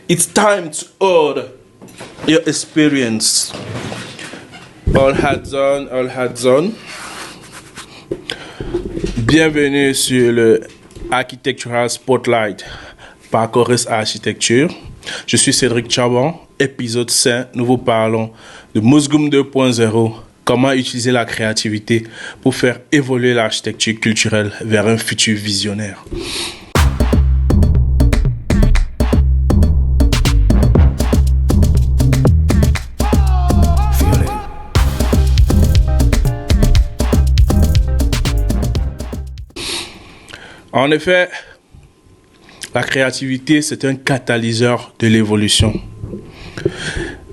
It's time to order your experience. All hands on, all hands on. Bienvenue sur le Architectural Spotlight par Chorus Architecture. Je suis Cédric Chaban, épisode 5. Nous vous parlons de Mozgum 2.0, comment utiliser la créativité pour faire évoluer l'architecture culturelle vers un futur visionnaire. En effet, la créativité, c'est un catalyseur de l'évolution.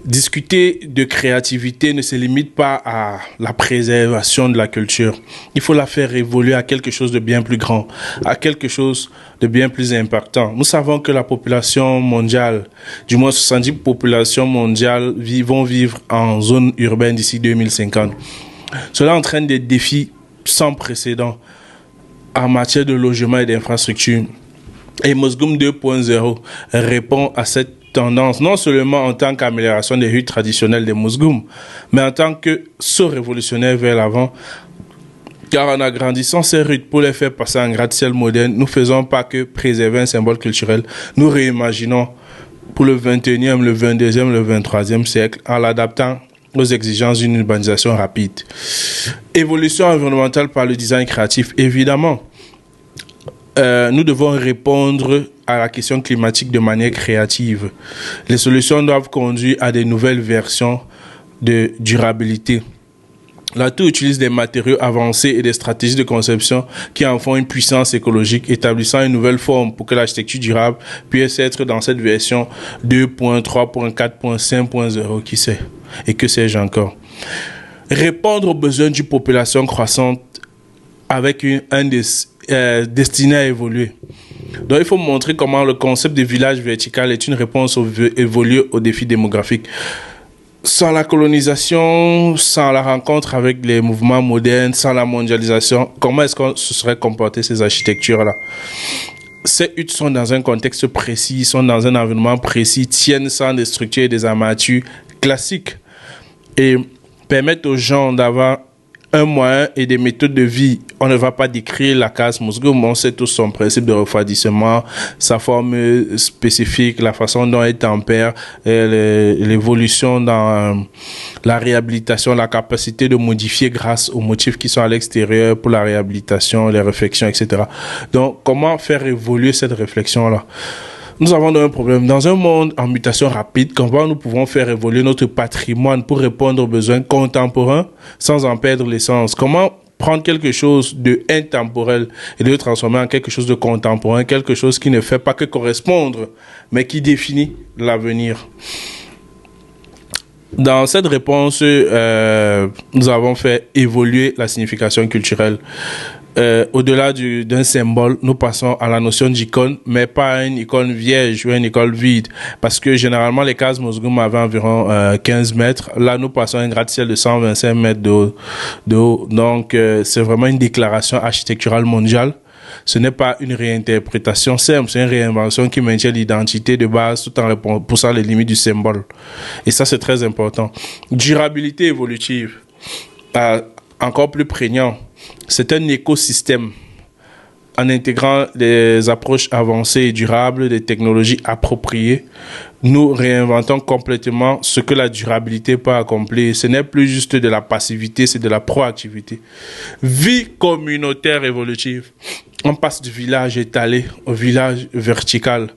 Discuter de créativité ne se limite pas à la préservation de la culture. Il faut la faire évoluer à quelque chose de bien plus grand, à quelque chose de bien plus impactant. Nous savons que la population mondiale, du moins 70% populations mondiales vont vivre en zone urbaine d'ici 2050. Cela entraîne des défis sans précédent en matière de logement et d'infrastructure. Et Mozgum 2.0 répond à cette tendance, non seulement en tant qu'amélioration des rues traditionnelles des Mozgum, mais en tant que saut révolutionnaire vers l'avant. Car en agrandissant ces rues pour les faire passer en gratte-ciel moderne, nous ne faisons pas que préserver un symbole culturel, nous réimaginons pour le 21e, le 22e, le 23e siècle en l'adaptant aux exigences d'une urbanisation rapide. Évolution environnementale par le design créatif, évidemment. Nous devons répondre à la question climatique de manière créative. Les solutions doivent conduire à des nouvelles versions de durabilité. La tour utilise des matériaux avancés et des stratégies de conception qui en font une puissance écologique, établissant une nouvelle forme pour que l'architecture durable puisse être dans cette version 2.3.4.5.0, qui sait, et que sais-je encore. Répondre aux besoins d'une population croissante avec destiné à évoluer. Donc il faut montrer comment le concept de village vertical est une réponse évoluer aux défis démographiques. Sans la colonisation, sans la rencontre avec les mouvements modernes, sans la mondialisation, comment est-ce qu'on se serait comporté ces architectures-là? Ces huttes sont dans un contexte précis, sont dans un environnement précis, tiennent sans des structures et des armatures classiques et permettent aux gens d'avoir un moyen et des méthodes de vie. On ne va pas décrire la case Mozgum, on sait tous son principe de refroidissement, sa forme spécifique, la façon dont elle tempère, l'évolution dans la réhabilitation, la capacité de modifier grâce aux motifs qui sont à l'extérieur pour la réhabilitation, les réflexions, etc. Donc, comment faire évoluer cette réflexion-là? Nous avons un problème. Dans un monde en mutation rapide, comment nous pouvons faire évoluer notre patrimoine pour répondre aux besoins contemporains sans en perdre l'essence? Comment prendre quelque chose de intemporel et de le transformer en quelque chose de contemporain, quelque chose qui ne fait pas que correspondre, mais qui définit l'avenir? Dans cette réponse, nous avons fait évoluer la signification culturelle. Au-delà d'un symbole, nous passons à la notion d'icône, mais pas à une icône vierge ou une icône vide, parce que généralement les cases Mozgum avaient environ 15 mètres. Là, nous passons à un gratte-ciel de 125 mètres de haut. Donc, c'est vraiment une déclaration architecturale mondiale. Ce n'est pas une réinterprétation simple, c'est une réinvention qui maintient l'identité de base tout en repoussant les limites du symbole. Et ça, c'est très important. Durabilité évolutive, encore plus prégnant. C'est un écosystème en intégrant des approches avancées et durables, des technologies appropriées. Nous réinventons complètement ce que la durabilité peut accomplir. Ce n'est plus juste de la passivité, c'est de la proactivité. Vie communautaire évolutive. On passe du village étalé au village vertical.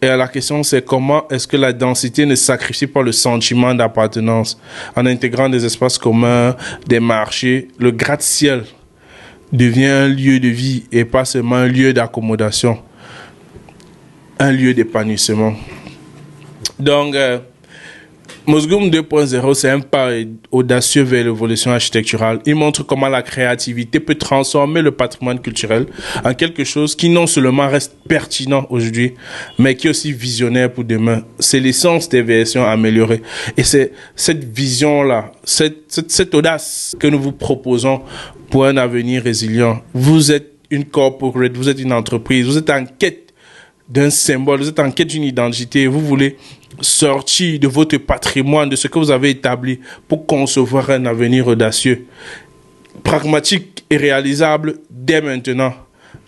Et la question, c'est comment est-ce que la densité ne sacrifie pas le sentiment d'appartenance en intégrant des espaces communs, des marchés. Le gratte-ciel devient un lieu de vie et pas seulement un lieu d'accommodation, un lieu d'épanouissement. Donc, Mozgum 2.0, c'est un pas audacieux vers l'évolution architecturale. Il montre comment la créativité peut transformer le patrimoine culturel en quelque chose qui non seulement reste pertinent aujourd'hui, mais qui est aussi visionnaire pour demain. C'est l'essence des versions améliorées. Et c'est cette vision-là, cette audace que nous vous proposons pour un avenir résilient. Vous êtes une corporate, vous êtes une entreprise, vous êtes en quête d'un symbole, vous êtes en quête d'une identité, vous voulez sortir de votre patrimoine, de ce que vous avez établi pour concevoir un avenir audacieux, pragmatique et réalisable dès maintenant.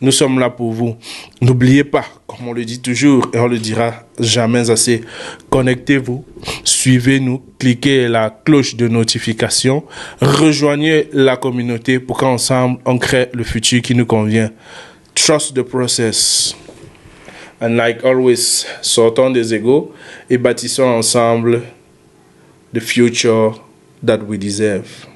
Nous sommes là pour vous. N'oubliez pas, comme on le dit toujours et on le dira jamais assez, connectez-vous, suivez-nous, cliquez la cloche de notification, rejoignez la communauté pour qu'ensemble on crée le futur qui nous convient. Trust the process. And like always, sortons des égos et bâtissons ensemble the future that we deserve.